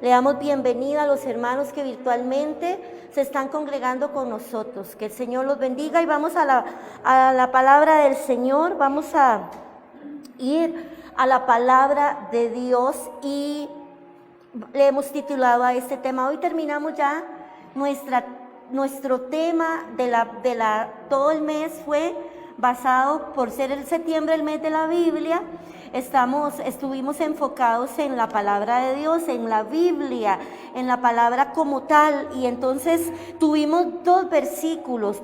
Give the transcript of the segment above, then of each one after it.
Le damos bienvenida a los hermanos que virtualmente se están congregando con nosotros. Que el Señor los bendiga y vamos a la palabra del Señor. Vamos a ir a la palabra de Dios y le hemos titulado a este tema. Hoy terminamos ya nuestro tema todo el mes fue basado, por ser el septiembre el mes de la Biblia, estuvimos enfocados en la palabra de Dios, en la Biblia, en la palabra como tal, y entonces tuvimos dos versículos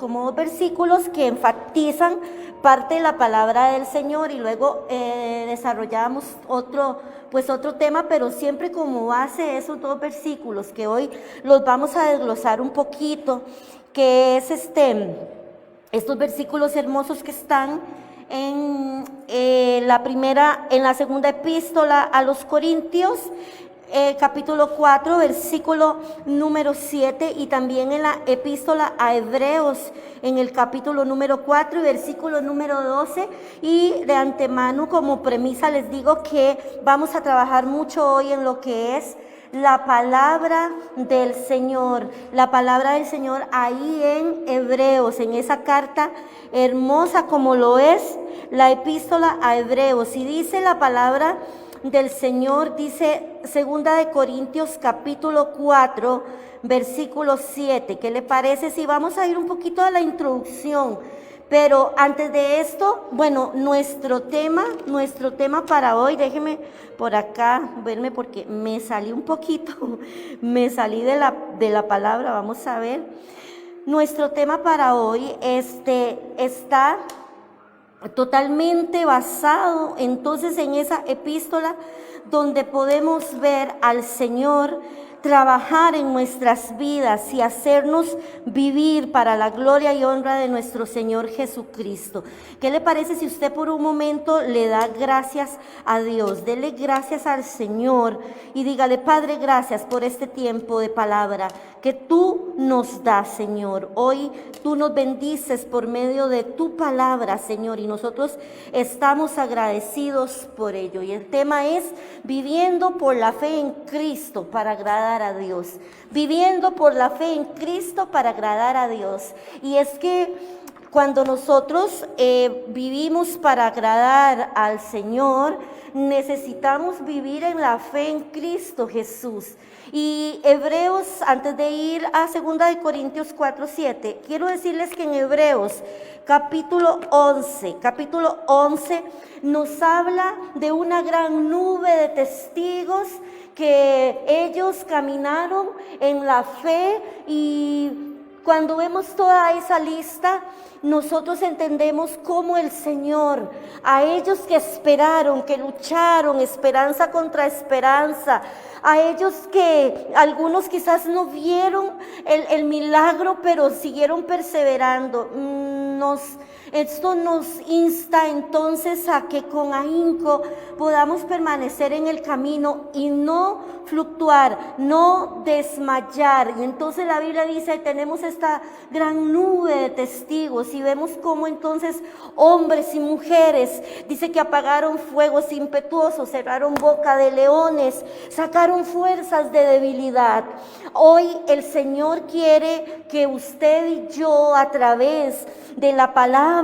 que enfatizan parte de la palabra del Señor, y luego desarrollamos otro tema, pero siempre como base esos dos versículos que hoy los vamos a desglosar un poquito, que es estos versículos hermosos que están en la segunda epístola a los Corintios, capítulo 4, versículo número 7, y también en la epístola a Hebreos, en el capítulo número 4 y versículo número 12. Y de antemano, como premisa, les digo que vamos a trabajar mucho hoy en lo que es la palabra del Señor, ahí en Hebreos, en esa carta hermosa como lo es la epístola a Hebreos. Y dice la palabra del Señor, dice 2 de Corintios capítulo 4, versículo 7. ¿Qué le parece si vamos a ir un poquito a la introducción? Pero antes de esto, nuestro tema para hoy, déjeme por acá verme porque me salí un poquito, me salí de la palabra. Vamos a ver. Nuestro tema para hoy está totalmente basado entonces en esa epístola, donde podemos ver al Señor trabajar en nuestras vidas y hacernos vivir para la gloria y honra de nuestro Señor Jesucristo. ¿Qué le parece si usted por un momento le da gracias a Dios? Dele gracias al Señor y dígale: Padre, gracias por este tiempo de palabra que tú nos das, Señor. Hoy tú nos bendices por medio de tu palabra, Señor, y nosotros estamos agradecidos por ello. Y el tema es viviendo por la fe en Cristo para agradar a Dios. Viviendo por la fe en Cristo para agradar a Dios. Y es que cuando nosotros vivimos para agradar al Señor, necesitamos vivir en la fe en Cristo Jesús. Y Hebreos, antes de ir a 2 de Corintios 4, 7, quiero decirles que en Hebreos capítulo 11 nos habla de una gran nube de testigos que ellos caminaron en la fe. Y cuando vemos toda esa lista, nosotros entendemos cómo el Señor, a ellos que esperaron, que lucharon, esperanza contra esperanza, a ellos que algunos quizás no vieron el milagro, pero siguieron perseverando, esto nos insta entonces a que con ahínco podamos permanecer en el camino y no fluctuar, no desmayar. Y entonces la Biblia dice: tenemos esta gran nube de testigos, y vemos cómo entonces hombres y mujeres, dice que apagaron fuegos impetuosos, cerraron boca de leones, sacaron fuerzas de debilidad. Hoy el Señor quiere que usted y yo, a través de la palabra,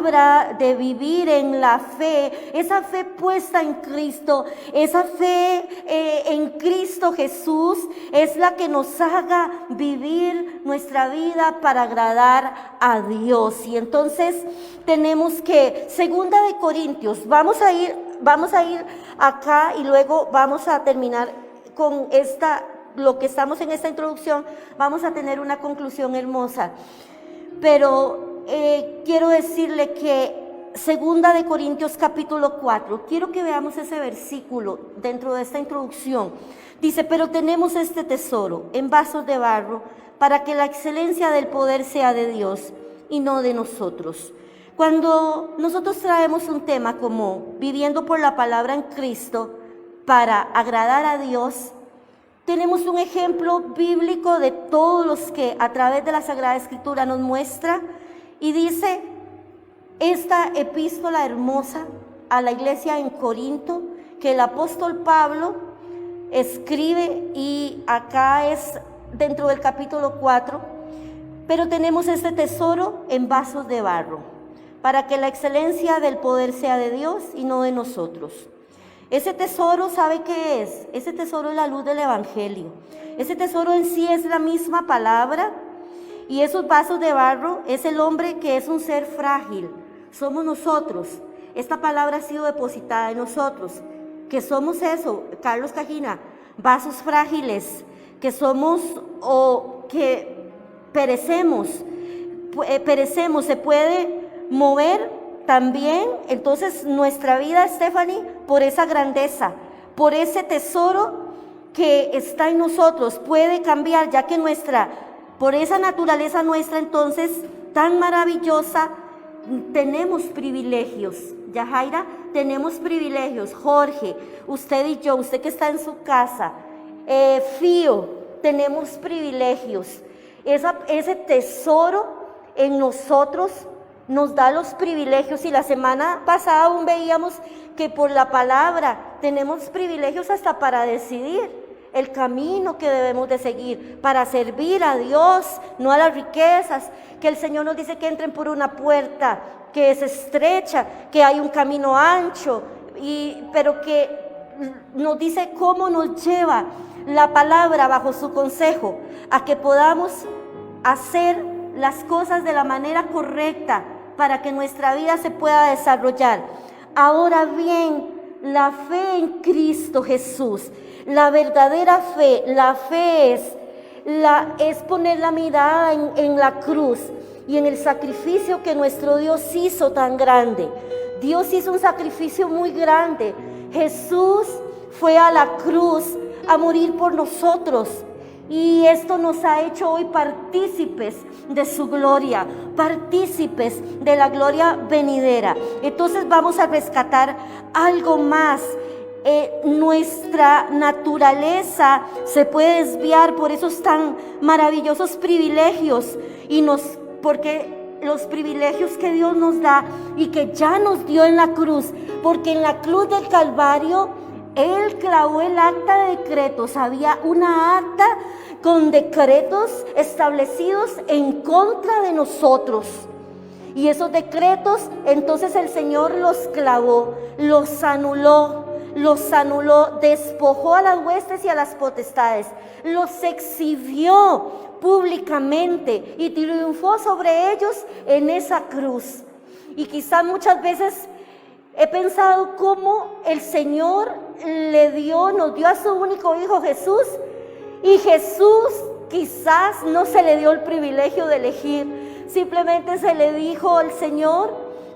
de vivir en la fe, esa fe puesta en Cristo, esa fe en Cristo Jesús, es la que nos haga vivir nuestra vida para agradar a Dios. Y entonces tenemos que 2 de Corintios, vamos a ir acá y luego vamos a terminar con lo que estamos en esta introducción. Vamos a tener una conclusión hermosa, pero quiero decirle que 2 de Corintios capítulo 4, quiero que veamos ese versículo dentro de esta introducción. Dice: pero tenemos este tesoro en vasos de barro, para que la excelencia del poder sea de Dios y no de nosotros. Cuando nosotros traemos un tema como viviendo por la palabra en Cristo para agradar a Dios, tenemos un ejemplo bíblico de todos los que a través de la Sagrada Escritura nos muestra. Y dice esta epístola hermosa a la iglesia en Corinto, que el apóstol Pablo escribe, y acá es dentro del capítulo 4, pero tenemos este tesoro en vasos de barro, para que la excelencia del poder sea de Dios y no de nosotros. Ese tesoro, ¿sabe qué es? Ese tesoro es la luz del Evangelio. Ese tesoro en sí es la misma palabra, y esos vasos de barro es el hombre que es un ser frágil. Somos nosotros. Esta palabra ha sido depositada en nosotros, que somos eso, Carlos Cajina, vasos frágiles, que somos o que perecemos, se puede mover también. Entonces nuestra vida, Stephanie, por esa grandeza, por ese tesoro que está en nosotros, puede cambiar, ya que por esa naturaleza nuestra, entonces, tan maravillosa, tenemos privilegios. Yajaira, tenemos privilegios. Jorge, usted y yo, usted que está en su casa, Fío, tenemos privilegios. Ese tesoro en nosotros nos da los privilegios, y la semana pasada aún veíamos que por la palabra tenemos privilegios hasta para decidir el camino que debemos de seguir, para servir a Dios, no a las riquezas, que el Señor nos dice que entren por una puerta que es estrecha, que hay un camino ancho, pero que nos dice cómo nos lleva la palabra bajo su consejo, a que podamos hacer las cosas de la manera correcta para que nuestra vida se pueda desarrollar. Ahora bien, la fe en Cristo Jesús, la verdadera fe, la fe es poner la mirada en la cruz y en el sacrificio que nuestro Dios hizo tan grande. Dios hizo un sacrificio muy grande. Jesús fue a la cruz a morir por nosotros, y esto nos ha hecho hoy partícipes de su gloria, partícipes de la gloria venidera. Entonces vamos a rescatar algo más. Nuestra naturaleza se puede desviar por esos tan maravillosos privilegios, porque los privilegios que Dios nos da y que ya nos dio en la cruz, porque en la cruz del Calvario Él clavó el acta de decretos. Había una acta con decretos establecidos en contra de nosotros, y esos decretos entonces el Señor los clavó, los anuló, despojó a las huestes y a las potestades, los exhibió públicamente y triunfó sobre ellos en esa cruz. Y quizás muchas veces he pensado cómo el Señor nos dio a su único hijo Jesús, y Jesús quizás no se le dio el privilegio de elegir. Simplemente se le dijo al Señor: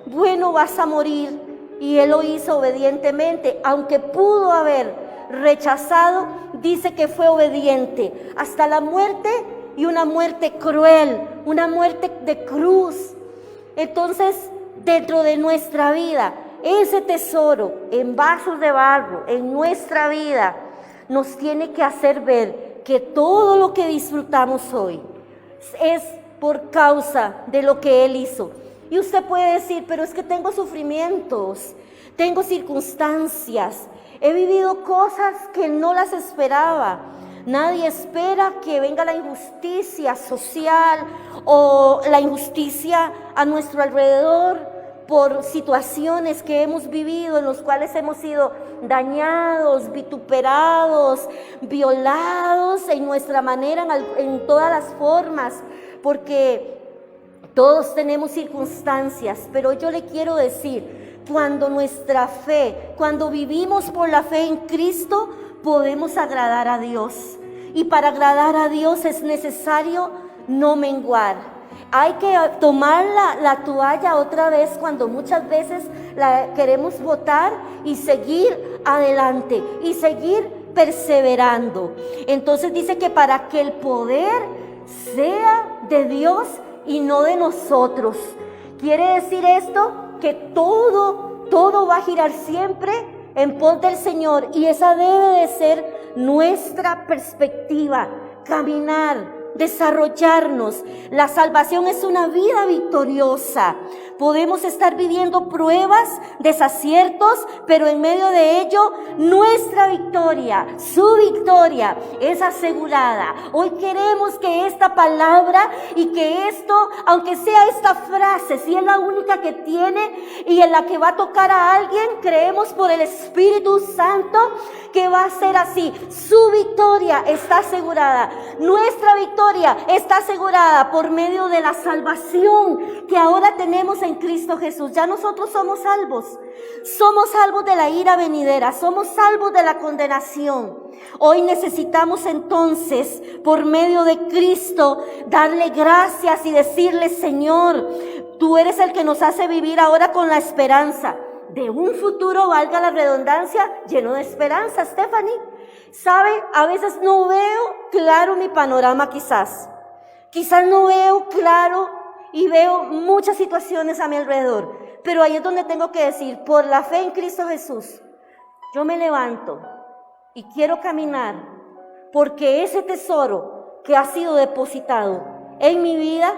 bueno, vas a morir. Y Él lo hizo obedientemente, aunque pudo haber rechazado. Dice que fue obediente hasta la muerte, y una muerte cruel, una muerte de cruz. Entonces, dentro de nuestra vida, ese tesoro en vasos de barro en nuestra vida nos tiene que hacer ver que todo lo que disfrutamos hoy es por causa de lo que Él hizo. Y usted puede decir: pero es que tengo sufrimientos, tengo circunstancias, he vivido cosas que no las esperaba. Nadie espera que venga la injusticia social o la injusticia a nuestro alrededor por situaciones que hemos vivido, en los cuales hemos sido dañados, vituperados, violados en nuestra manera, en todas las formas, porque todos tenemos circunstancias. Pero yo le quiero decir, cuando nuestra fe, cuando vivimos por la fe en Cristo, podemos agradar a Dios. Y para agradar a Dios es necesario no menguar. Hay que tomar la toalla otra vez cuando muchas veces la queremos botar, y seguir adelante y seguir perseverando. Entonces dice que para que el poder sea de Dios y no de nosotros. Quiere decir esto que todo va a girar siempre en pos del Señor, y esa debe de ser nuestra perspectiva, caminar, desarrollarnos. La salvación es una vida victoriosa, podemos estar viviendo pruebas, desaciertos, pero en medio de ello nuestra victoria, su victoria es asegurada. Hoy queremos que esta palabra y que esto, aunque sea esta frase, si es la única que tiene y en la que va a tocar a alguien, creemos por el Espíritu Santo que va a ser así. Su victoria está asegurada. Nuestra victoria está asegurada por medio de la salvación que ahora tenemos en Cristo Jesús. Ya nosotros somos salvos. Somos salvos de la ira venidera. Somos salvos de la condenación. Hoy necesitamos entonces, por medio de Cristo, darle gracias y decirle: Señor, tú eres el que nos hace vivir ahora con la esperanza de un futuro, valga la redundancia, lleno de esperanza. Stephanie, ¿sabe? A veces no veo claro mi panorama quizás no veo claro y veo muchas situaciones a mi alrededor, pero ahí es donde tengo que decir: por la fe en Cristo Jesús, yo me levanto y quiero caminar, porque ese tesoro que ha sido depositado en mi vida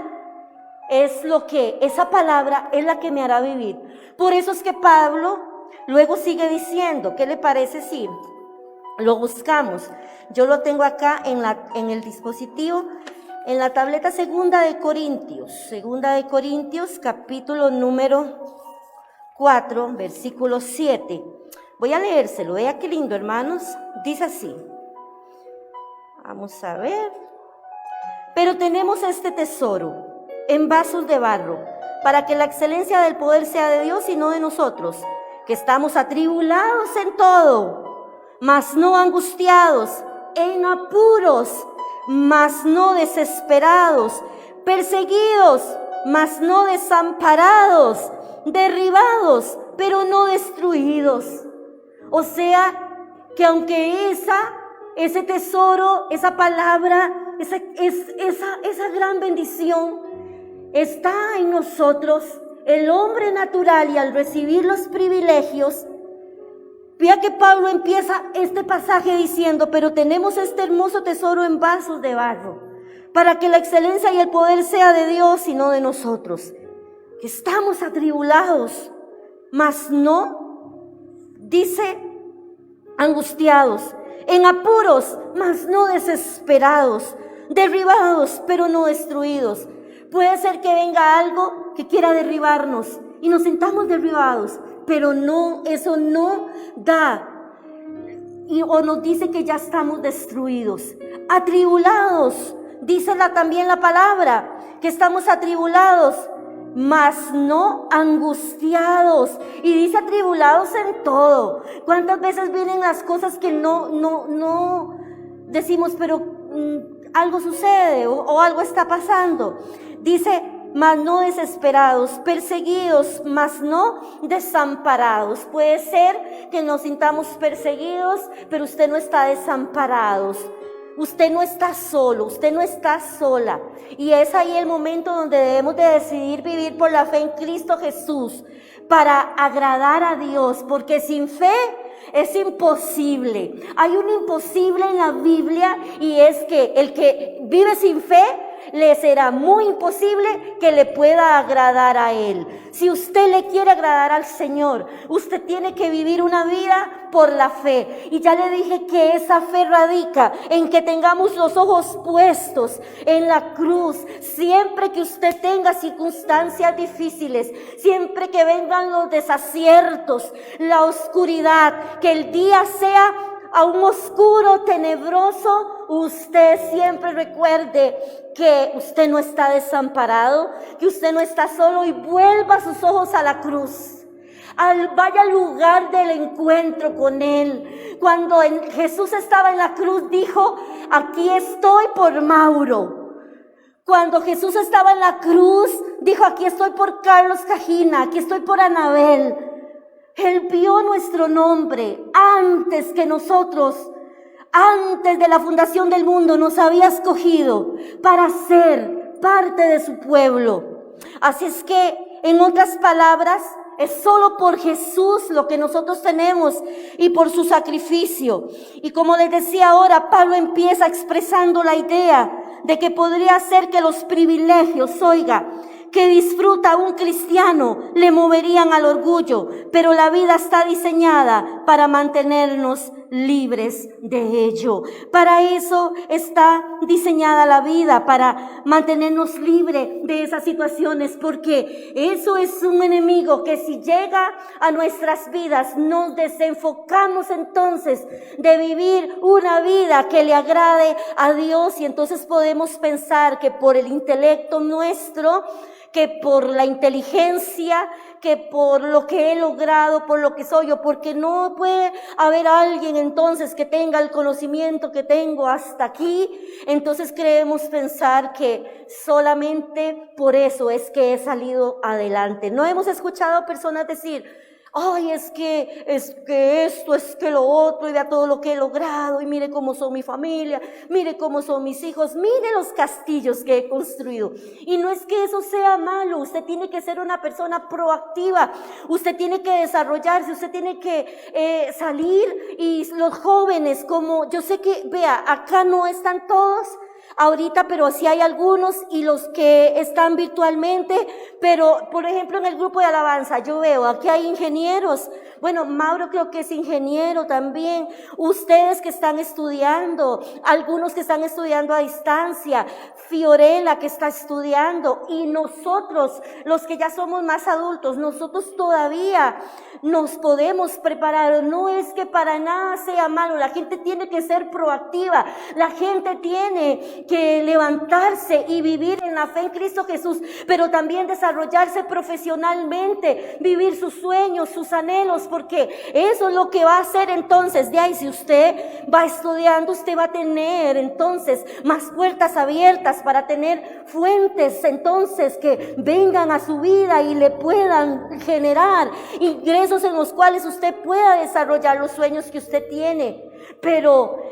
es lo que, esa palabra es la que me hará vivir. Por eso es que Pablo luego sigue diciendo, ¿qué le parece si lo buscamos? Yo lo tengo acá en el dispositivo, en la tableta. Segunda de Corintios, capítulo número 4, versículo 7. Voy a leérselo, vea qué lindo, hermanos. Dice así, vamos a ver. Pero tenemos este tesoro en vasos de barro, para que la excelencia del poder sea de Dios y no de nosotros, que estamos atribulados en todo, mas no angustiados, en apuros, mas no desesperados, perseguidos, mas no desamparados, derribados, pero no destruidos. O sea, que aunque ese tesoro, esa palabra, esa gran bendición está en nosotros, el hombre natural, y al recibir los privilegios, vea que Pablo empieza este pasaje diciendo: pero tenemos este hermoso tesoro en vasos de barro, para que la excelencia y el poder sea de Dios y no de nosotros, que estamos atribulados, mas no, dice, angustiados, en apuros, mas no desesperados, derribados, pero no destruidos. Puede ser que venga algo que quiera derribarnos y nos sintamos derribados, pero no, eso no da, o nos dice que ya estamos destruidos. Atribulados, dice también la palabra, que estamos atribulados, mas no angustiados. Y dice atribulados en todo. ¿Cuántas veces vienen las cosas que no decimos, pero algo sucede o algo está pasando? Dice, mas no desesperados, perseguidos, mas no desamparados. Puede ser que nos sintamos perseguidos, pero usted no está desamparado. Usted no está solo, usted no está sola. Y es ahí el momento donde debemos de decidir vivir por la fe en Cristo Jesús, para agradar a Dios, porque sin fe es imposible. Hay un imposible en la Biblia, y es que el que vive sin fe, le será muy imposible que le pueda agradar a Él. Si usted le quiere agradar al Señor, usted tiene que vivir una vida por la fe. Y ya le dije que esa fe radica en que tengamos los ojos puestos en la cruz. Siempre que usted tenga circunstancias difíciles, siempre que vengan los desaciertos, la oscuridad, que el día sea aún oscuro, tenebroso, usted siempre recuerde que usted no está desamparado, que usted no está solo, y vuelva sus ojos a la cruz. Vaya al lugar del encuentro con Él. Cuando Jesús estaba en la cruz, dijo: aquí estoy por Mauro. Cuando Jesús estaba en la cruz, dijo: aquí estoy por Carlos Cajina, aquí estoy por Anabel. Él vio nuestro nombre antes que nosotros, antes de la fundación del mundo, nos había escogido para ser parte de su pueblo. Así es que, en otras palabras, es solo por Jesús lo que nosotros tenemos y por su sacrificio. Y como les decía ahora, Pablo empieza expresando la idea de que podría ser que los privilegios, que disfruta un cristiano le moverían al orgullo, pero la vida está diseñada para mantenernos libres de ello. Para eso está diseñada la vida, para mantenernos libres de esas situaciones, porque eso es un enemigo que si llega a nuestras vidas nos desenfocamos entonces de vivir una vida que le agrade a Dios, y entonces podemos pensar que por el intelecto nuestro, que por la inteligencia, que por lo que he logrado, por lo que soy, o porque no puede haber alguien entonces que tenga el conocimiento que tengo hasta aquí, entonces creemos pensar que solamente por eso es que he salido adelante. No hemos escuchado personas decir: ay, es que esto, es que lo otro, y vea todo lo que he logrado, y mire cómo son mi familia, mire cómo son mis hijos, mire los castillos que he construido. Y no es que eso sea malo, usted tiene que ser una persona proactiva, usted tiene que desarrollarse, usted tiene que salir, y los jóvenes, como yo sé que, vea, acá no están todos ahorita, pero sí hay algunos, y los que están virtualmente, pero por ejemplo en el grupo de alabanza yo veo, aquí hay ingenieros, bueno, Mauro creo que es ingeniero también, ustedes que están estudiando, algunos que están estudiando a distancia, Fiorella que está estudiando, y nosotros, los que ya somos más adultos, nosotros todavía nos podemos preparar. No es que para nada sea malo, la gente tiene que ser proactiva, la gente tiene que levantarse y vivir en la fe en Cristo Jesús, pero también desarrollarse profesionalmente, vivir sus sueños, sus anhelos, porque eso es lo que va a hacer entonces. De ahí, si usted va estudiando, usted va a tener entonces más puertas abiertas para tener fuentes entonces que vengan a su vida y le puedan generar ingresos en los cuales usted pueda desarrollar los sueños que usted tiene. Pero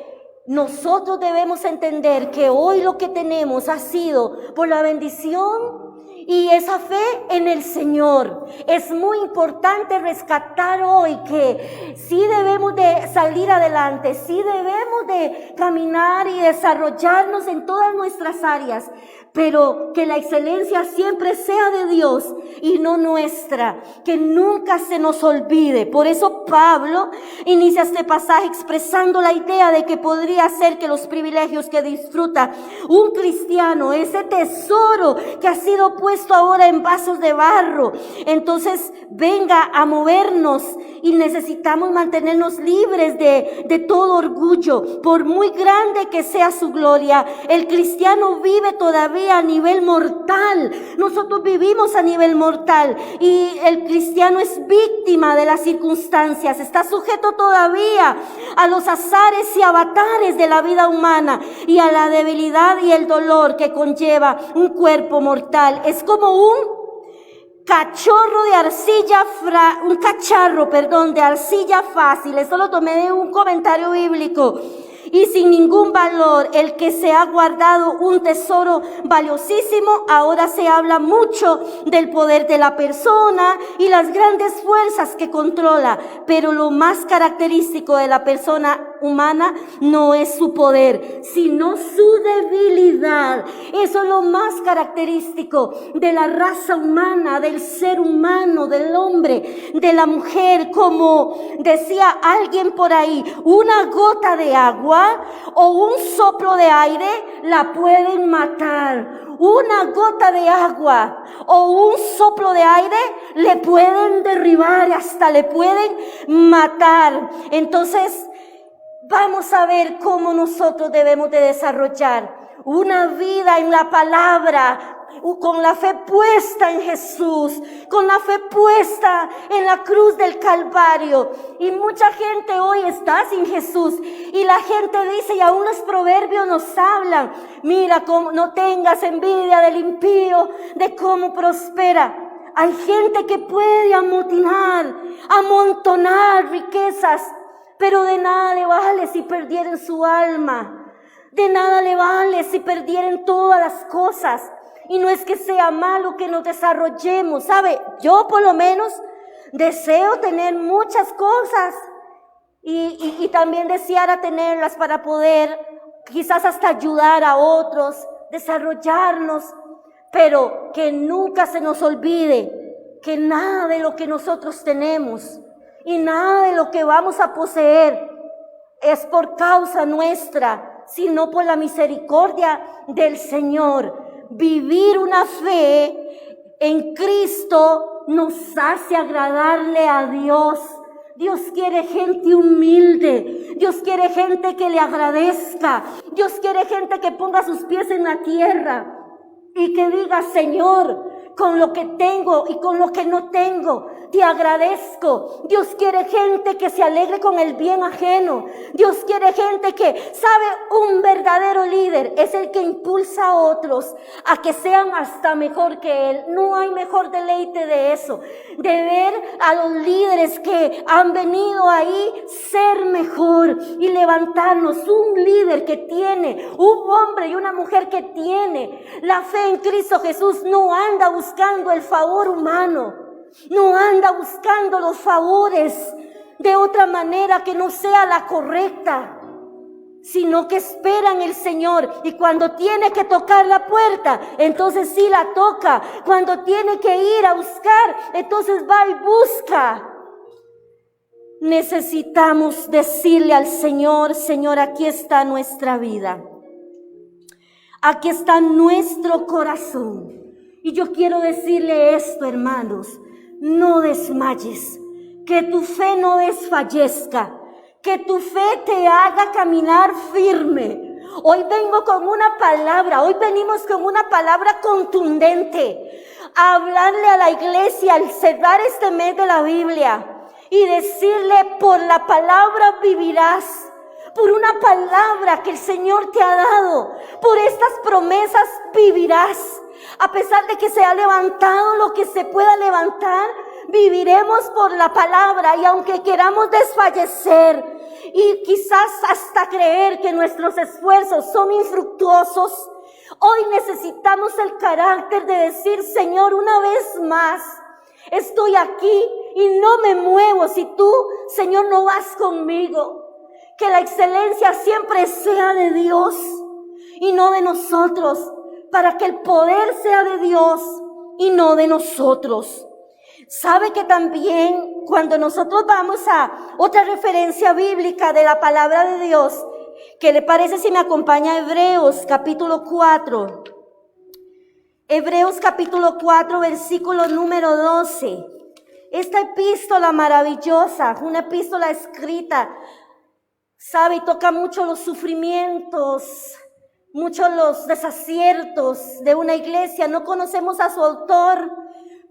nosotros debemos entender que hoy lo que tenemos ha sido por la bendición y esa fe en el Señor. Es muy importante rescatar hoy que sí debemos de salir adelante, sí debemos de caminar y desarrollarnos en todas nuestras áreas, pero que la excelencia siempre sea de Dios y no nuestra, que nunca se nos olvide. Por eso Pablo inicia este pasaje expresando la idea de que podría ser que los privilegios que disfruta un cristiano, ese tesoro que ha sido puesto ahora en vasos de barro, entonces venga a movernos, y necesitamos mantenernos libres de todo orgullo, por muy grande que sea su gloria. El cristiano vive todavía a nivel mortal, nosotros vivimos a nivel mortal, y el cristiano es víctima de las circunstancias, está sujeto todavía a los azares y avatares de la vida humana y a la debilidad y el dolor que conlleva un cuerpo mortal. Es como un cacharro de arcilla fácil. Esto lo tomé de un comentario bíblico. Y sin ningún valor, el que se ha guardado un tesoro valiosísimo. Ahora se habla mucho del poder de la persona y las grandes fuerzas que controla, pero lo más característico de la persona humana no es su poder, sino su debilidad. Eso es lo más característico de la raza humana, del ser humano, del hombre, de la mujer. Como decía alguien por ahí, una gota de agua o un soplo de aire la pueden matar. Una gota de agua o un soplo de aire le pueden derribar y hasta le pueden matar. Entonces, vamos a ver cómo nosotros debemos de desarrollar una vida en la palabra, con la fe puesta en Jesús, con la fe puesta en la cruz del Calvario. Y mucha gente hoy está sin Jesús, y la gente dice, y aún los proverbios nos hablan, mira, cómo no tengas envidia del impío, de cómo prospera. Hay gente que puede amontonar riquezas, pero de nada le vale si perdieran su alma. De nada le vale si perdieran todas las cosas. Y no es que sea malo que nos desarrollemos, ¿sabe? Yo por lo menos deseo tener muchas cosas y también deseara tenerlas para poder quizás hasta ayudar a otros, desarrollarnos. pero que nunca se nos olvide que nada de lo que nosotros tenemos y nada de lo que vamos a poseer es por causa nuestra, sino por la misericordia del Señor. Vivir una fe en Cristo nos hace agradarle a Dios. Dios quiere gente humilde. Dios quiere gente que le agradezca. Dios quiere gente que ponga sus pies en la tierra y que diga: Señor, con lo que tengo y con lo que no tengo, te agradezco. Dios quiere gente que se alegre con el bien ajeno. Dios quiere gente que sabe, un verdadero líder es el que impulsa a otros a que sean hasta mejor que él. No hay mejor deleite de eso, de ver a los líderes que han venido ahí ser mejor y levantarnos. Un líder que tiene, un hombre y una mujer que tiene la fe en Cristo Jesús, no anda buscando el favor humano. No anda buscando los favores de otra manera que no sea la correcta, sino que espera en el Señor. Y cuando tiene que tocar la puerta, entonces sí la toca. Cuando tiene que ir a buscar, entonces va y busca. Necesitamos decirle al Señor: Señor, aquí está nuestra vida. Aquí está nuestro corazón. Y yo quiero decirle esto, hermanos: no desmayes, que tu fe no desfallezca, que tu fe te haga caminar firme. Hoy vengo con una palabra, hoy venimos con una palabra contundente, a hablarle a la iglesia al cerrar este mes de la Biblia y decirle: por la palabra vivirás. Por una palabra que el Señor te ha dado, por estas promesas vivirás. A pesar de que se ha levantado lo que se pueda levantar, viviremos por la palabra. Y aunque queramos desfallecer y quizás hasta creer que nuestros esfuerzos son infructuosos, hoy necesitamos el carácter de decir: Señor, una vez más estoy aquí y no me muevo si tú, Señor, no vas conmigo. Que la excelencia siempre sea de Dios y no de nosotros, para que el poder sea de Dios y no de nosotros. Sabe que también cuando nosotros vamos a otra referencia bíblica de la palabra de Dios, ¿qué le parece si me acompaña a Hebreos capítulo 4? Hebreos capítulo 4, versículo número 12. Esta epístola maravillosa, una epístola escrita, sabe, y toca mucho los sufrimientos, mucho los desaciertos de una iglesia. No conocemos a su autor,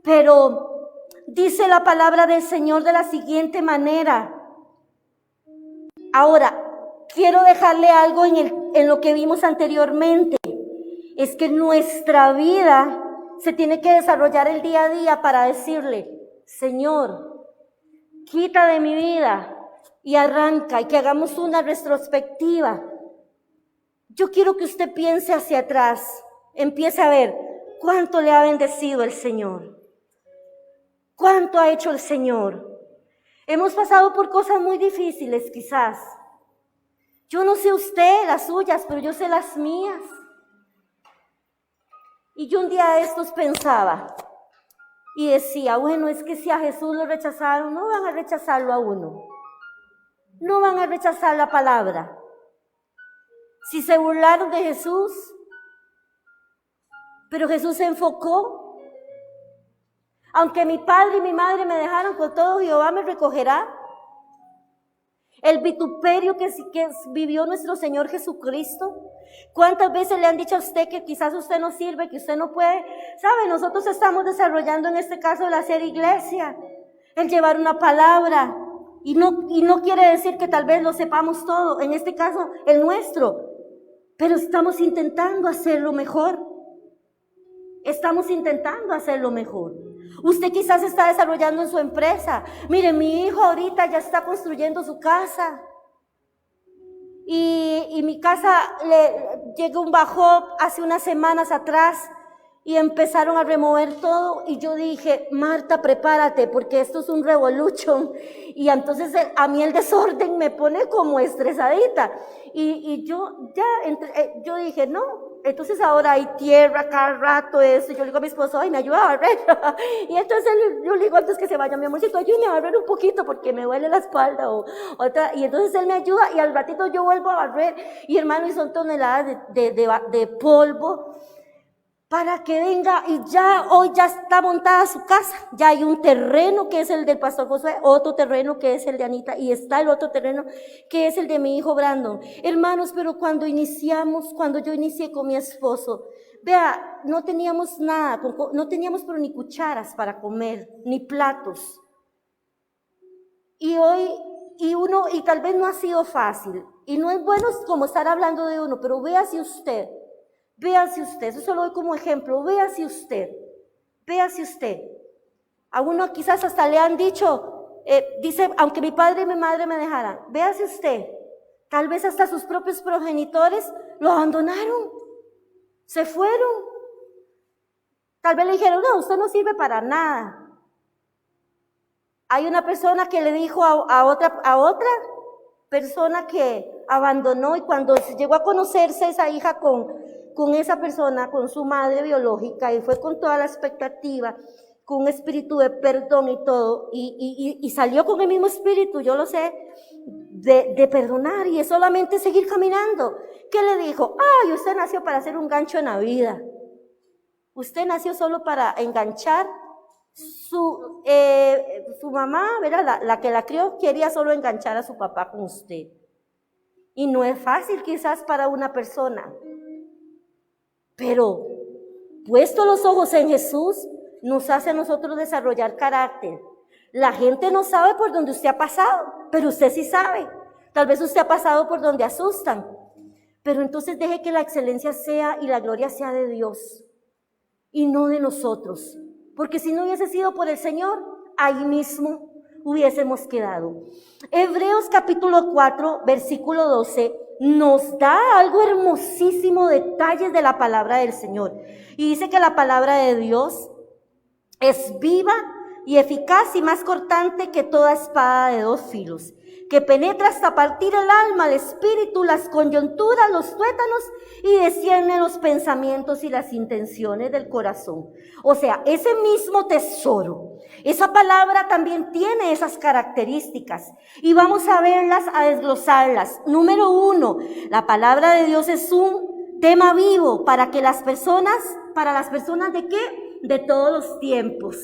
pero dice la palabra del Señor de la siguiente manera. Ahora, quiero dejarle algo en lo que vimos anteriormente. Es que nuestra vida se tiene que desarrollar el día a día para decirle: Señor, quita de mi vida y arranca, y que hagamos una retrospectiva. Yo quiero que usted piense hacia atrás, empiece a ver cuánto le ha bendecido el Señor, cuánto ha hecho el Señor. Hemos pasado por cosas muy difíciles quizás. Yo no sé usted las suyas, pero yo sé las mías. Y yo un día de estos pensaba y decía: bueno, es que si a Jesús lo rechazaron, no van a rechazarlo a uno. No van a rechazar la palabra. Si se burlaron de Jesús, pero Jesús se enfocó. Aunque mi padre y mi madre me dejaron, con todo Jehová me recogerá. El vituperio que vivió nuestro Señor Jesucristo. ¿Cuántas veces le han dicho a usted que quizás usted no sirve, que usted no puede? ¿Sabe? Nosotros estamos desarrollando en este caso el hacer iglesia, el llevar una palabra. Y no quiere decir que tal vez lo sepamos todo, en este caso el nuestro, pero estamos intentando hacerlo mejor. Estamos intentando hacerlo mejor. Usted quizás está desarrollando en su empresa. Mire, mi hijo ahorita ya está construyendo su casa. Y mi casa le llegó un bajón hace unas semanas atrás y empezaron a remover todo. Y yo dije: Marta, prepárate, porque esto es un revolution. Y entonces a mí el desorden me pone como estresadita. Y yo dije: no, Entonces ahora hay tierra cada rato, eso. Yo le digo a mi esposo, ay, me ayuda a barrer. Y entonces yo le digo antes que se vaya, mi amorcito, ayúdame a barrer un poquito porque me duele la espalda o otra. Y entonces él me ayuda y al ratito yo vuelvo a barrer. Y hermano, y son toneladas de polvo para que venga. Y ya hoy ya está montada su casa. Ya hay un terreno que es el del pastor Josué, otro terreno que es el de Anita, y está el otro terreno que es el de mi hijo Brandon. Hermanos, pero cuando yo inicié con mi esposo, vea, no teníamos nada, no teníamos pero ni cucharas para comer, ni platos. Y hoy, y tal vez no ha sido fácil, y no es bueno como estar hablando de uno, pero véase usted, eso se lo doy como ejemplo, véase usted. A uno quizás hasta le han dicho, dice, aunque mi padre y mi madre me dejaran, véase usted, tal vez hasta sus propios progenitores lo abandonaron, se fueron. Tal vez le dijeron, no, usted no sirve para nada. Hay una persona que le dijo a otra persona que abandonó, y cuando llegó a conocerse esa hija con esa persona, con su madre biológica, y fue con toda la expectativa, con un espíritu de perdón y todo, y salió con el mismo espíritu, yo lo sé, de perdonar, y es solamente seguir caminando. ¿Qué le dijo? Ay, usted nació para hacer un gancho en la vida. Usted nació solo para enganchar. Su mamá, ¿verdad? La que la crió, quería solo enganchar a su papá con usted. Y no es fácil quizás para una persona, pero puesto los ojos en Jesús, nos hace a nosotros desarrollar carácter. La gente no sabe por donde usted ha pasado, pero usted sí sabe. Tal vez usted ha pasado por donde asustan, pero entonces deje que la excelencia sea y la gloria sea de Dios y no de nosotros. Porque si no hubiese sido por el Señor, ahí mismo hubiésemos quedado. Hebreos capítulo 4, versículo 12, nos da algo hermosísimo, detalles de la palabra del Señor. Y dice que la palabra de Dios es viva y eficaz y más cortante que toda espada de dos filos, que penetra hasta partir el alma, el espíritu, las coyunturas, los tuétanos, y discierne los pensamientos y las intenciones del corazón. O sea, ese mismo tesoro, esa palabra también tiene esas características, y vamos a verlas, a desglosarlas. Número 1, la palabra de Dios es un tema vivo para las personas ¿de qué? De todos los tiempos.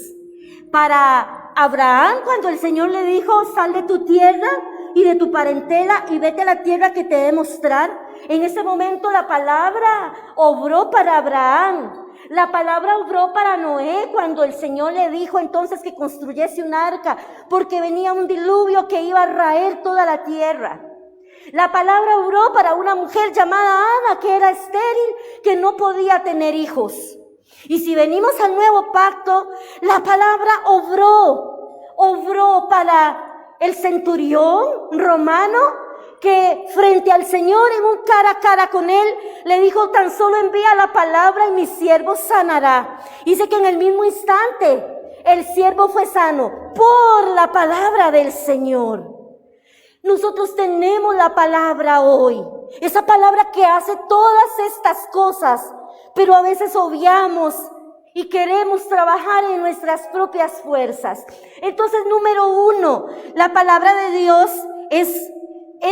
Para Abraham, cuando el Señor le dijo, sal de tu tierra y de tu parentela y vete a la tierra que te he de mostrar, en ese momento la palabra obró para Abraham. La palabra obró para Noé cuando el Señor le dijo entonces que construyese un arca, porque venía un diluvio que iba a raer toda la tierra. La palabra obró para una mujer llamada Ana, que era estéril, que no podía tener hijos. Y si venimos al nuevo pacto, la palabra obró para el centurión romano, que frente al Señor en un cara a cara con él, le dijo, tan solo envía la palabra y mi siervo sanará. Dice que en el mismo instante el siervo fue sano por la palabra del Señor. Nosotros tenemos la palabra hoy, esa palabra que hace todas estas cosas, pero a veces obviamos y queremos trabajar en nuestras propias fuerzas. Entonces, número 1, la palabra de Dios es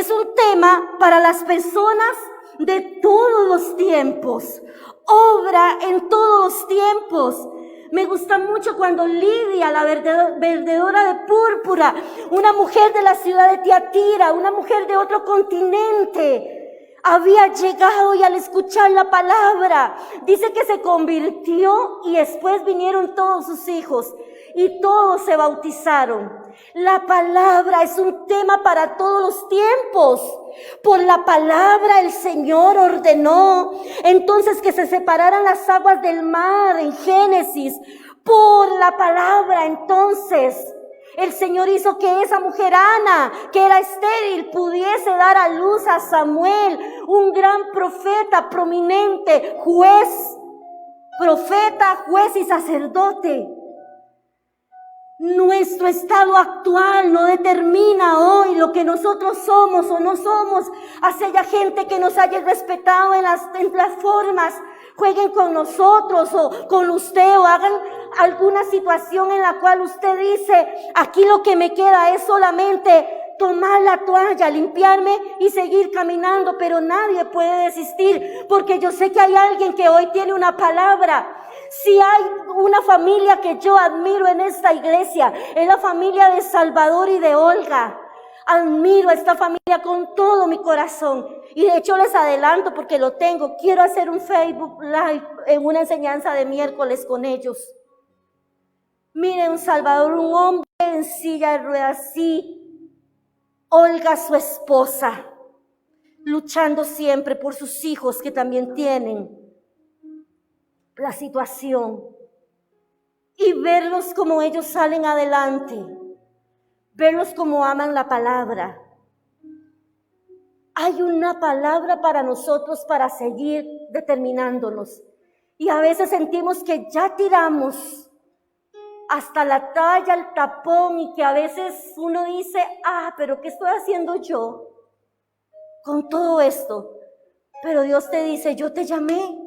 un tema para las personas de todos los tiempos. Obra en todos los tiempos. Me gusta mucho cuando Lidia, la vendedora de púrpura, una mujer de la ciudad de Tiatira, una mujer de otro continente, había llegado, y al escuchar la palabra, dice que se convirtió, y después vinieron todos sus hijos y todos se bautizaron. La palabra es un tema para todos los tiempos. Por la palabra el Señor ordenó entonces que se separaran las aguas del mar en Génesis. Por la palabra entonces el Señor hizo que esa mujer Ana, que era estéril, pudiese dar a luz a Samuel, un gran profeta, prominente, juez y sacerdote. Nuestro estado actual no determina hoy lo que nosotros somos o no somos. Aquella gente que nos haya respetado en las formas, jueguen con nosotros o con usted o hagan alguna situación en la cual usted dice, aquí lo que me queda es solamente tomar la toalla, limpiarme y seguir caminando, pero nadie puede desistir, porque yo sé que hay alguien que hoy tiene una palabra. Si hay una familia que yo admiro en esta iglesia, es la familia de Salvador y de Olga. Admiro a esta familia con todo mi corazón. Y de hecho les adelanto porque lo tengo. Quiero hacer un Facebook Live en una enseñanza de miércoles con ellos. Miren, Salvador, un hombre en silla de ruedas, sí. Olga, su esposa, luchando siempre por sus hijos que también tienen la situación. Y verlos como ellos salen adelante. Verlos como aman la palabra. Hay una palabra para nosotros para seguir determinándonos. Y a veces sentimos que ya tiramos hasta la talla, el tapón, y que a veces uno dice, pero ¿qué estoy haciendo yo con todo esto? Pero Dios te dice, yo te llamé.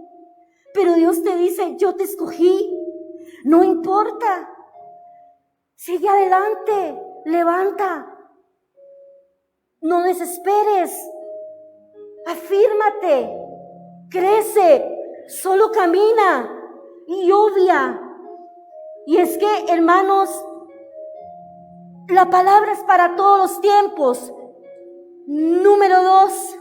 Pero Dios te dice, yo te escogí. No importa. Sigue adelante. Levanta, no desesperes, afírmate, crece, solo camina y obvia. Y es que, hermanos, la palabra es para todos los tiempos. Número 2,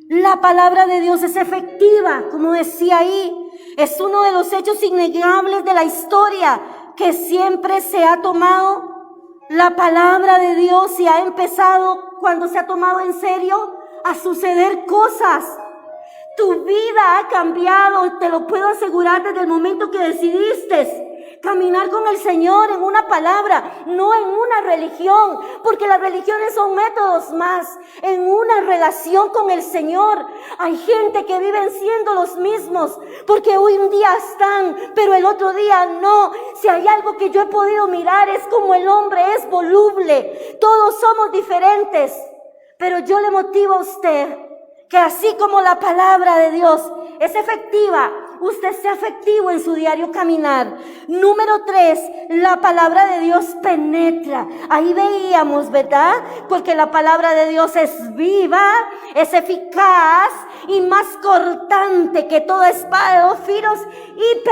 la palabra de Dios es efectiva, como decía ahí, es uno de los hechos innegables de la historia, que siempre se ha tomado la palabra de Dios y ha empezado, cuando se ha tomado en serio, a suceder cosas. Tu vida ha cambiado, te lo puedo asegurar, desde el momento que decidiste caminar con el Señor en una palabra, no en una religión, porque las religiones son métodos más, en una relación con el Señor. Hay gente que viven siendo los mismos, porque hoy un día están, pero el otro día no. Si hay algo que yo he podido mirar, es como el hombre es voluble, todos somos diferentes, pero yo le motivo a usted, que así como la palabra de Dios es efectiva, usted sea efectivo en su diario caminar. Número 3, la palabra de Dios penetra. Ahí veíamos, ¿verdad? Porque la palabra de Dios es viva, es eficaz y más cortante que toda espada de 2 filos y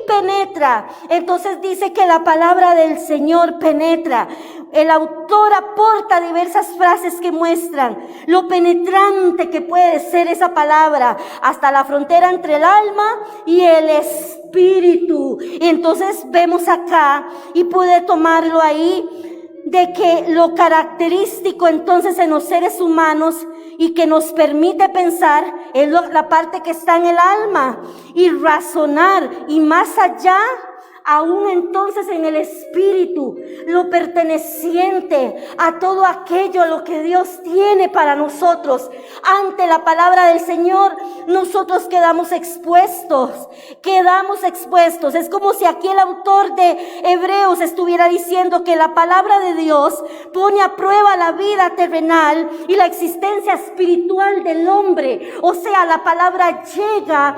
penetra. Entonces dice que la palabra del Señor penetra. El autor aporta diversas frases que muestran lo penetrante que puede ser esa palabra hasta la frontera entre el alma y el espíritu. Entonces vemos acá, y pude tomarlo ahí, de que lo característico entonces en los seres humanos y que nos permite pensar es la parte que está en el alma y razonar, y más allá aún entonces en el espíritu, lo perteneciente a todo aquello, lo que Dios tiene para nosotros. Ante la palabra del Señor, nosotros quedamos expuestos. Es como si aquí el autor de Hebreos estuviera diciendo que la palabra de Dios pone a prueba la vida terrenal y la existencia espiritual del hombre. O sea, la palabra llega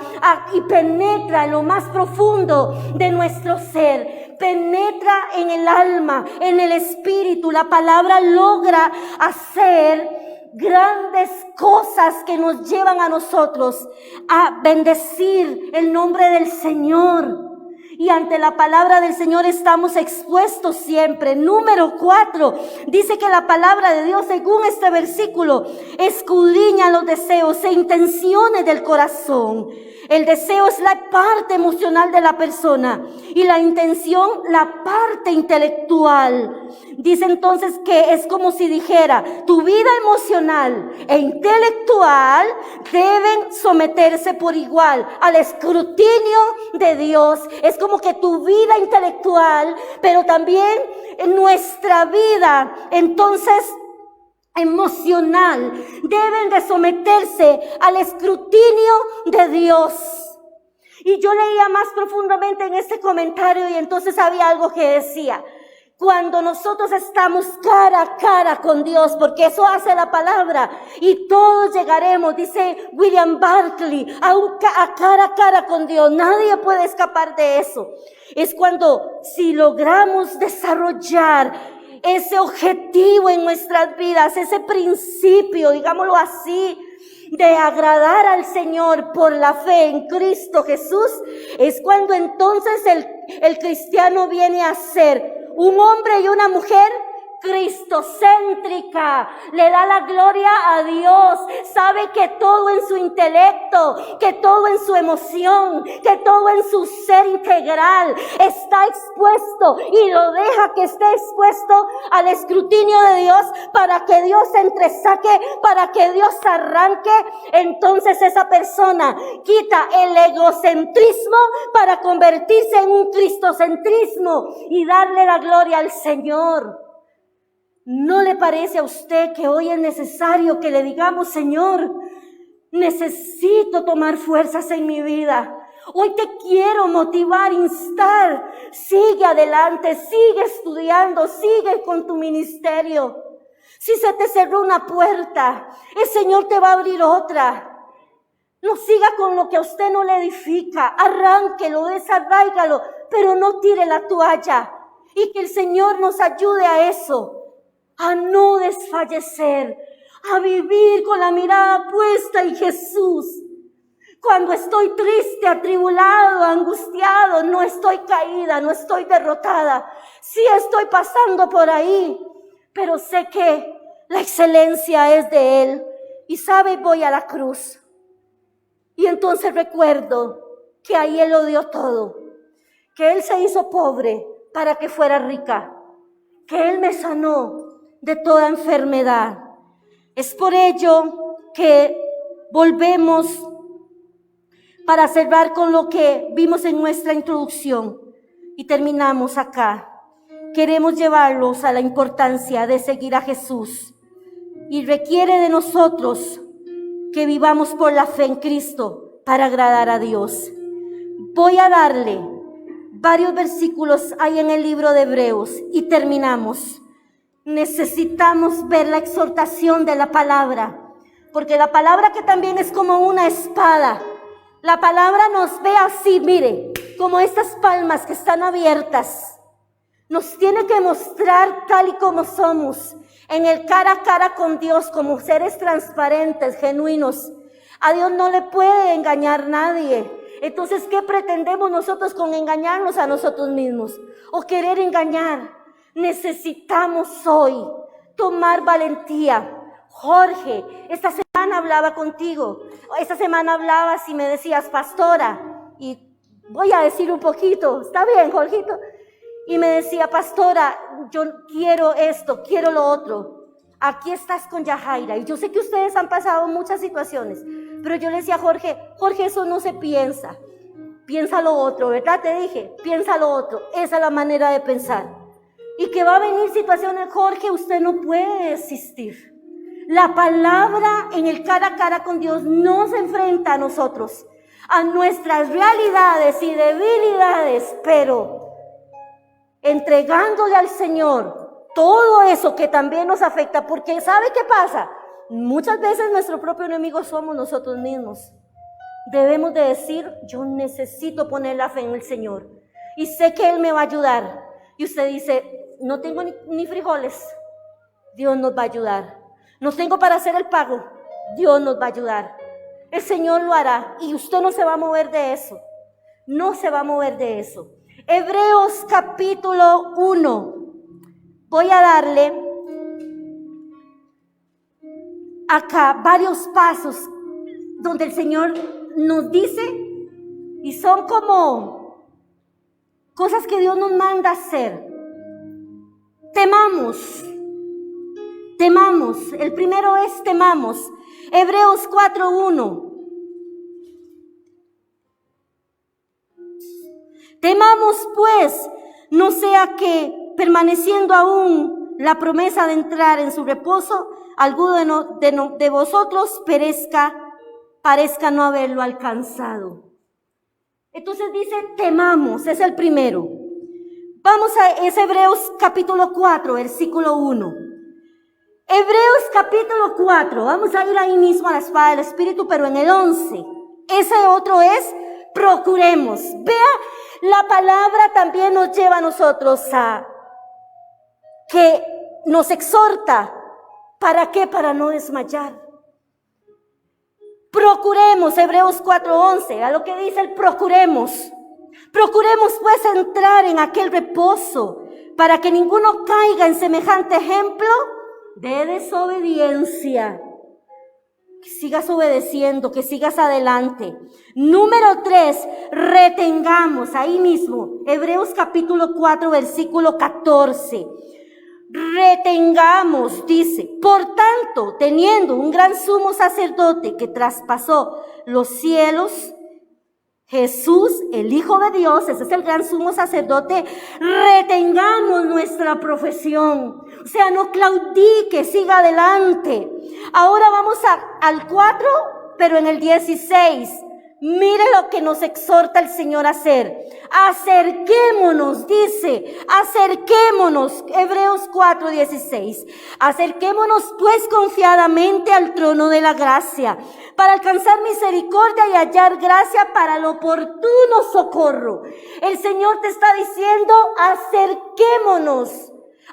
y penetra en lo más profundo de nuestro ser, penetra en el alma, en el espíritu. La palabra logra hacer grandes cosas que nos llevan a nosotros a bendecir el nombre del Señor. Y ante la palabra del Señor estamos expuestos siempre. Número 4, dice que la palabra de Dios, según este versículo, escudriña los deseos e intenciones del corazón. El deseo es la parte emocional de la persona y la intención la parte intelectual. Dice entonces que es como si dijera, tu vida emocional e intelectual deben someterse por igual al escrutinio de Dios. Es como que tu vida intelectual, pero también en nuestra vida, entonces emocional, deben de someterse al escrutinio de Dios. Y yo leía más profundamente en este comentario y entonces había algo que decía: cuando nosotros estamos cara a cara con Dios, porque eso hace la palabra, y todos llegaremos, dice William Barclay, a cara a cara con Dios. Nadie puede escapar de eso. Es cuando, si logramos desarrollar ese objetivo en nuestras vidas, ese principio, digámoslo así, de agradar al Señor por la fe en Cristo Jesús, es cuando entonces el cristiano viene a ser un hombre y una mujer cristocéntrica, le da la gloria a Dios, sabe que todo en su intelecto, que todo en su emoción, que todo en su ser integral está expuesto y lo deja que esté expuesto al escrutinio de Dios para que Dios se entresaque, para que Dios arranque. Entonces esa persona quita el egocentrismo para convertirse en un cristocentrismo y darle la gloria al Señor. ¿No le parece a usted que hoy es necesario que le digamos: Señor, necesito tomar fuerzas en mi vida? Hoy te quiero motivar, instar. Sigue adelante, sigue estudiando, sigue con tu ministerio. Si se te cerró una puerta, el Señor te va a abrir otra. No siga con lo que a usted no le edifica. Arránquelo, desarráigalo, pero no tire la toalla. Y que el Señor nos ayude a eso, a no desfallecer, a vivir con la mirada puesta en Jesús. Cuando estoy triste, atribulado, angustiado, no estoy caída, no estoy derrotada. Sí estoy pasando por ahí, pero sé que la excelencia es de Él. Y sabe, voy a la cruz. Y entonces recuerdo que ahí Él lo dio todo, que Él se hizo pobre para que fuera rica, que Él me sanó de toda enfermedad. Es por ello que volvemos para cerrar con lo que vimos en nuestra introducción y terminamos acá. Queremos llevarlos a la importancia de seguir a Jesús y requiere de nosotros que vivamos por la fe en Cristo para agradar a Dios. Voy a darle varios versículos ahí en el libro de Hebreos y terminamos. Necesitamos ver la exhortación de la palabra, porque la palabra que también es como una espada. La palabra nos ve así, mire, como estas palmas que están abiertas. Nos tiene que mostrar tal y como somos, en el cara a cara con Dios, como seres transparentes, genuinos. A Dios no le puede engañar nadie. Entonces, ¿qué pretendemos nosotros con engañarnos a nosotros mismos o querer engañar? Necesitamos hoy tomar valentía. Jorge, esta semana hablaba contigo, esta semana hablabas y me decías: pastora, y voy a decir un poquito, ¿está bien, Jorgito? Y me decía: pastora, yo quiero esto, quiero lo otro. Aquí estás con Yajaira, y yo sé que ustedes han pasado muchas situaciones, pero yo le decía a Jorge, eso no se piensa, piensa lo otro, ¿verdad? Te dije, piensa lo otro, esa es la manera de pensar. Y que va a venir situaciones, Jorge, usted no puede desistir. La palabra en el cara a cara con Dios nos enfrenta a nosotros, a nuestras realidades y debilidades, pero entregándole al Señor todo eso que también nos afecta, porque ¿sabe qué pasa? Muchas veces nuestro propio enemigo somos nosotros mismos. Debemos de decir: yo necesito poner la fe en el Señor y sé que Él me va a ayudar. Y usted dice: no tengo ni frijoles, Dios nos va a ayudar. No tengo para hacer el pago, Dios nos va a ayudar. El Señor lo hará y usted no se va a mover de eso. No se va a mover de eso. Hebreos capítulo 1. Voy a darle acá varios pasos donde el Señor nos dice, y son como cosas que Dios nos manda a hacer. Temamos. El primero es temamos. Hebreos 4:1. Temamos pues, no sea que permaneciendo aún la promesa de entrar en su reposo, alguno de vosotros parezca no haberlo alcanzado. Entonces dice, temamos, es el primero. Es Hebreos capítulo 4, versículo 1. Hebreos capítulo 4, vamos a ir ahí mismo a la espada del Espíritu, pero en el 11. Ese otro es, procuremos. Vea, la palabra también nos lleva a nosotros a que nos exhorta. ¿Para qué? Para no desmayar. Procuremos, Hebreos 4:11, a lo que dice el procuremos. Procuremos pues entrar en aquel reposo, para que ninguno caiga en semejante ejemplo de desobediencia. Que sigas obedeciendo, que sigas adelante. Número 3, retengamos, ahí mismo, Hebreos capítulo 4, versículo 14. Retengamos, dice, por tanto, teniendo un gran sumo sacerdote que traspasó los cielos, Jesús, el Hijo de Dios, ese es el gran sumo sacerdote, retengamos nuestra profesión. O sea, no claudique, siga adelante. Ahora vamos al 4, pero en el 16. Mire lo que nos exhorta el Señor a hacer. Acerquémonos, dice, acerquémonos, Hebreos 4:16. Acerquémonos pues confiadamente al trono de la gracia, para alcanzar misericordia y hallar gracia para el oportuno socorro. El Señor te está diciendo,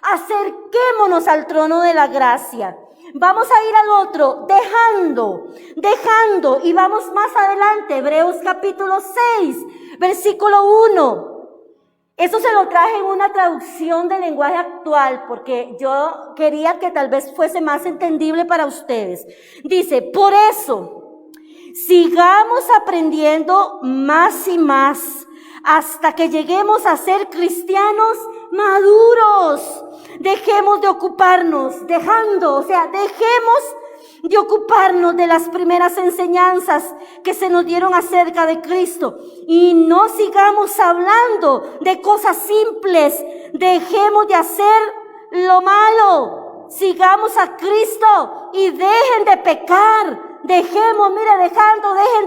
acerquémonos al trono de la gracia. Vamos a ir al otro, dejando, y vamos más adelante, Hebreos capítulo 6, versículo 1. Eso se lo traje en una traducción del lenguaje actual, porque yo quería que tal vez fuese más entendible para ustedes. Dice, por eso, sigamos aprendiendo más y más, hasta que lleguemos a ser cristianos maduros. Dejemos de ocuparnos, dejemos de ocuparnos de las primeras enseñanzas que se nos dieron acerca de Cristo y no sigamos hablando de cosas simples. Dejemos de hacer lo malo, sigamos a Cristo y dejen de pecar. Dejen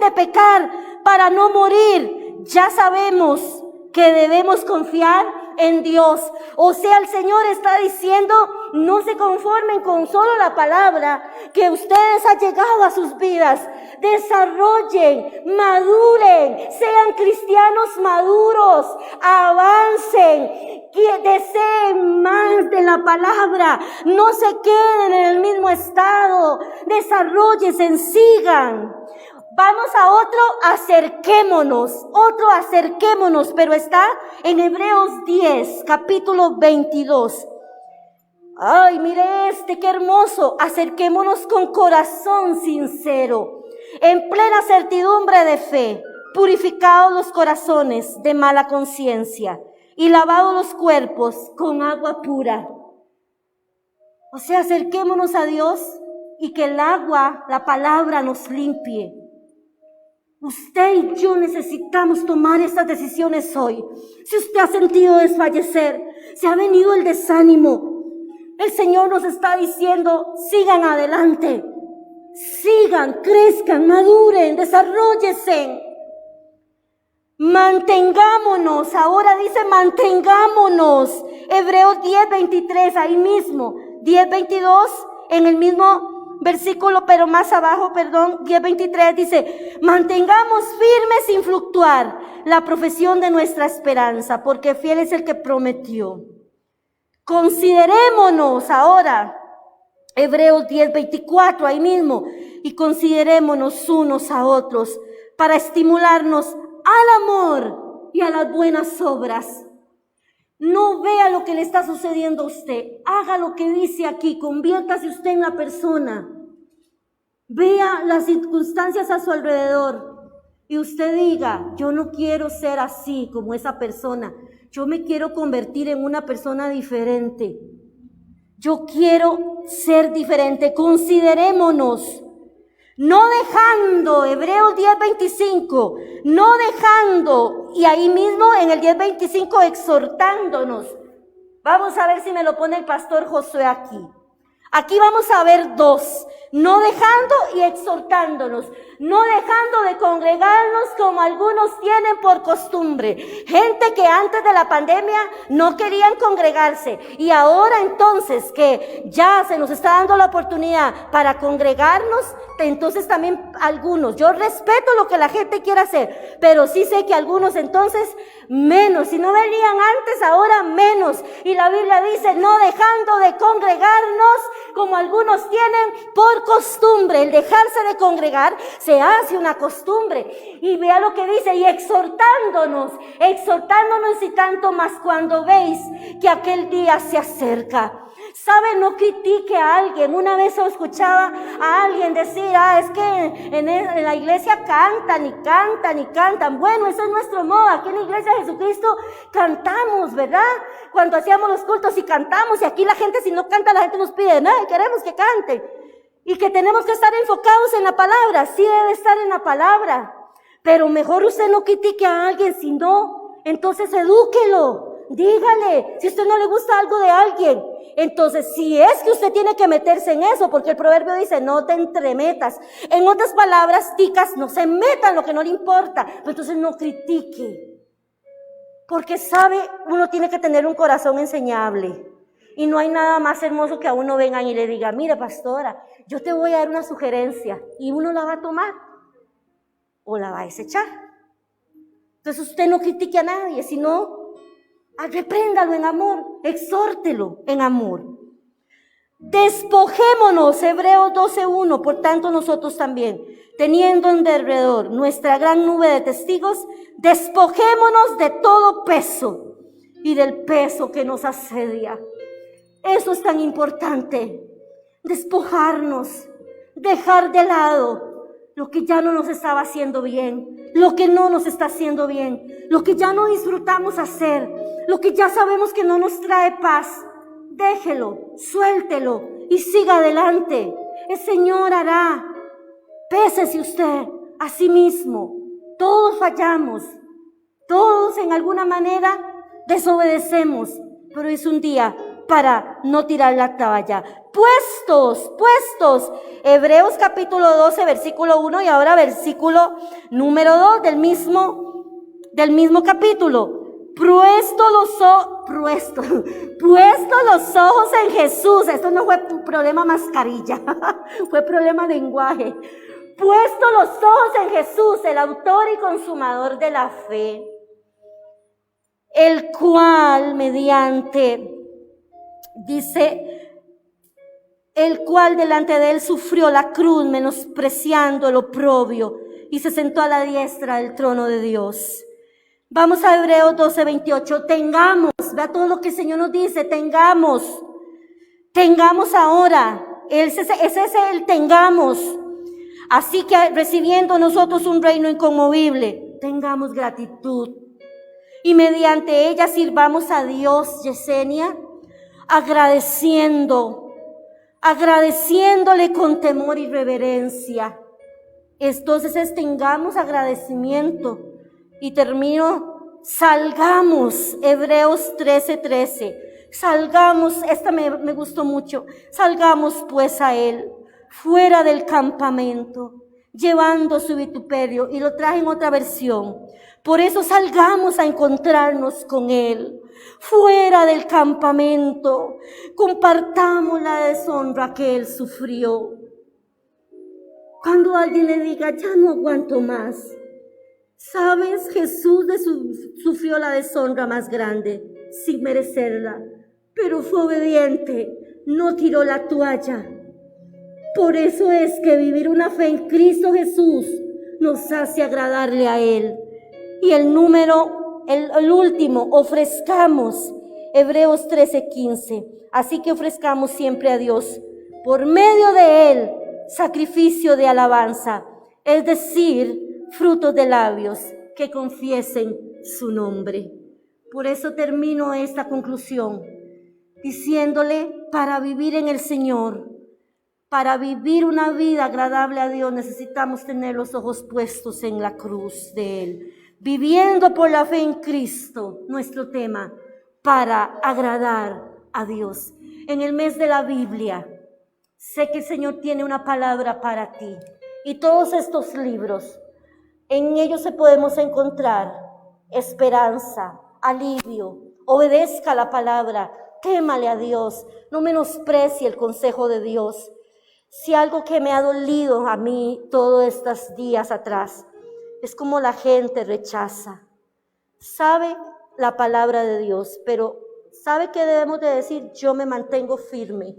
de pecar para no morir. Ya sabemos que debemos confiar en Dios. O sea, el Señor está diciendo, no se conformen con solo la palabra que ustedes han llegado a sus vidas. Desarrollen, maduren, sean cristianos maduros, avancen, que deseen más de la palabra, no se queden en el mismo estado, desarrollen, sigan. Vamos a otro acerquémonos, pero está en Hebreos 10, capítulo 22. Ay, mire qué hermoso. Acerquémonos con corazón sincero, en plena certidumbre de fe, purificados los corazones de mala conciencia y lavados los cuerpos con agua pura. O sea, acerquémonos a Dios y que el agua, la palabra, nos limpie. Usted y yo necesitamos tomar estas decisiones hoy. Si usted ha sentido desfallecer, si ha venido el desánimo, el Señor nos está diciendo, sigan adelante, sigan, crezcan, maduren, desarróllense. Mantengámonos, ahora dice mantengámonos. Hebreos 10:23, ahí mismo, 10:22, en el mismo versículo, pero más abajo, 10:23 dice, mantengamos firmes sin fluctuar la profesión de nuestra esperanza, porque fiel es el que prometió. Considerémonos ahora, Hebreos 10:24, ahí mismo, y considerémonos unos a otros para estimularnos al amor y a las buenas obras. No vea lo que le está sucediendo a usted. Haga lo que dice aquí. Conviértase usted en la persona. Vea las circunstancias a su alrededor. Y usted diga, yo no quiero ser así como esa persona. Yo me quiero convertir en una persona diferente. Yo quiero ser diferente. Considerémonos. No dejando, Hebreos 10:25, no dejando, y ahí mismo en el 10:25 exhortándonos. Vamos a ver si me lo pone el pastor Josué aquí. Aquí vamos a ver dos. no dejando y exhortándonos, no dejando de congregarnos como algunos tienen por costumbre. Gente que antes de la pandemia no querían congregarse y ahora entonces que ya se nos está dando la oportunidad para congregarnos, entonces también algunos, yo respeto lo que la gente quiera hacer, pero sí sé que algunos entonces menos, si no venían antes, ahora menos. Y la Biblia dice, no dejando de congregarnos como algunos tienen por costumbre. El dejarse de congregar se hace una costumbre. Y vea lo que dice, y exhortándonos y tanto más cuando veis que aquel día se acerca. ¿Sabe? No critique a alguien. Una vez yo escuchaba a alguien decir, es que en la iglesia cantan y cantan y cantan. Bueno, eso es nuestro modo. Aquí en la iglesia de Jesucristo cantamos, ¿verdad? Cuando hacíamos los cultos y cantamos, y aquí la gente, si no canta, la gente nos pide, no, queremos que cante. Y que tenemos que estar enfocados en la palabra. Sí debe estar en la palabra. Pero mejor usted no critique a alguien, si no, entonces edúquelo. Dígale, si a usted no le gusta algo de alguien, entonces si es que usted tiene que meterse en eso, porque el proverbio dice, no te entremetas. En otras palabras, ticas, no se meta en lo que no le importa, pero entonces no critique. Porque sabe, uno tiene que tener un corazón enseñable. Y no hay nada más hermoso que a uno vengan y le diga, mire pastora, yo te voy a dar una sugerencia, y uno la va a tomar o la va a desechar. Entonces usted no critique a nadie, sino repréndalo en amor, exhórtelo en amor. Despojémonos, Hebreos 12:1, por tanto nosotros también, teniendo en derredor nuestra gran nube de testigos, despojémonos de todo peso y del peso que nos asedia. Eso es tan importante, despojarnos, dejar de lado lo que ya no nos estaba haciendo bien, lo que no nos está haciendo bien, lo que ya no disfrutamos hacer, lo que ya sabemos que no nos trae paz. Déjelo, suéltelo y siga adelante. El Señor hará. Pésese usted a sí mismo. Todos fallamos, todos en alguna manera desobedecemos, pero es un día para no tirar la toalla. Puestos. Hebreos capítulo 12, versículo 1 y ahora versículo número 2 del mismo capítulo. Puestos los ojos en Jesús. Esto no fue un problema mascarilla, fue problema de lenguaje. Puestos los ojos en Jesús, el autor y consumador de la fe, el cual delante de él sufrió la cruz, menospreciando el oprobio, y se sentó a la diestra del trono de Dios. Vamos a Hebreos 12:28. Tengamos, vea todo lo que el Señor nos dice, tengamos ahora. Ese es el tengamos. Así que recibiendo nosotros un reino inconmovible, tengamos gratitud. Y mediante ella sirvamos a Dios, Yesenia, agradeciéndole con temor y reverencia. Entonces tengamos agradecimiento. Y termino, salgamos, Hebreos 13:13. Salgamos, esta me gustó mucho. Salgamos pues a él, fuera del campamento, llevando su vituperio. Y lo traje en otra versión. Por eso salgamos a encontrarnos con él, fuera del campamento. Compartamos la deshonra que él sufrió. Cuando alguien le diga, ya no aguanto más. ¿Sabes? Jesús sufrió la deshonra más grande, sin merecerla, pero fue obediente, no tiró la toalla. Por eso es que vivir una fe en Cristo Jesús nos hace agradarle a Él. Y el último, ofrezcamos, Hebreos 13:15. Así que ofrezcamos siempre a Dios, por medio de Él, sacrificio de alabanza, es decir, frutos de labios que confiesen su nombre. Por eso termino esta conclusión diciéndole, para vivir en el Señor, para vivir una vida agradable a Dios, necesitamos tener los ojos puestos en la cruz de Él, viviendo por la fe en Cristo, nuestro tema, para agradar a Dios. En el mes de la Biblia Sé que el Señor tiene una palabra para ti. Y todos estos libros, en ellos se podemos encontrar esperanza, alivio. Obedezca la palabra, témale a Dios, no menosprecie el consejo de Dios. Si algo que me ha dolido a mí todos estos días atrás, es como la gente rechaza. Sabe la palabra de Dios, pero ¿sabe qué debemos de decir? Yo me mantengo firme.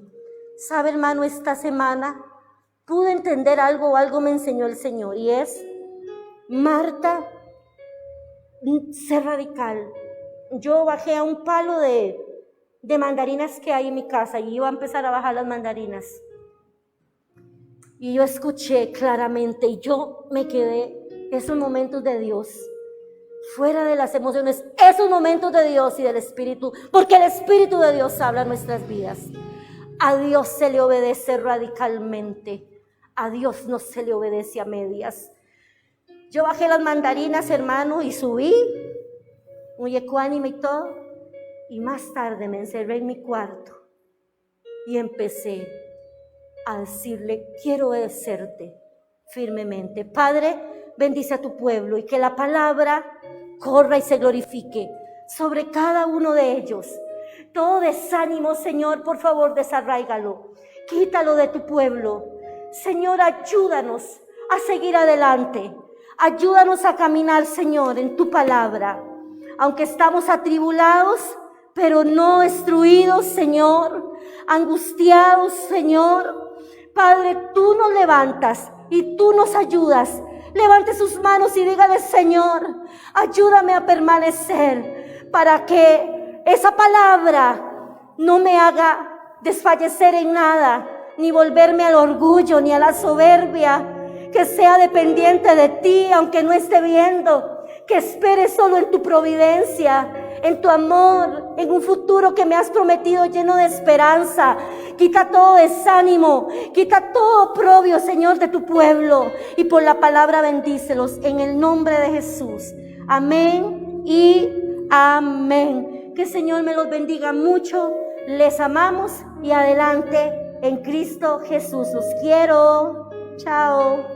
¿Sabe, hermano? Esta semana pude entender algo me enseñó el Señor, y es, Marta, ser radical. Yo bajé a un palo de mandarinas que hay en mi casa y iba a empezar a bajar las mandarinas. Y yo escuché claramente y yo me quedé, esos momentos de Dios, fuera de las emociones, esos momentos de Dios y del Espíritu, porque el Espíritu de Dios habla en nuestras vidas. A Dios se le obedece radicalmente, a Dios no se le obedece a medias. Yo bajé las mandarinas, hermano, y subí, muy ecuánime y todo, y más tarde me encerré en mi cuarto y empecé a decirle, quiero obedecerte firmemente. Padre, bendice a tu pueblo y que la palabra corra y se glorifique sobre cada uno de ellos. Todo desánimo, Señor, por favor, desarráigalo. Quítalo de tu pueblo. Señor, ayúdanos a seguir adelante. Ayúdanos a caminar, Señor, en tu palabra. Aunque estamos atribulados, pero no destruidos, Señor. Angustiados, Señor. Padre, tú nos levantas y tú nos ayudas. Levante sus manos y dígale, Señor, ayúdame a permanecer para que esa palabra no me haga desfallecer en nada, ni volverme al orgullo, ni a la soberbia. Que sea dependiente de ti, aunque no esté viendo. Que espere solo en tu providencia, en tu amor, en un futuro que me has prometido lleno de esperanza. Quita todo desánimo, quita todo oprobio, Señor, de tu pueblo. Y por la palabra bendícelos en el nombre de Jesús. Amén y amén. Que el Señor me los bendiga mucho. Les amamos y adelante en Cristo Jesús. Los quiero. Chao.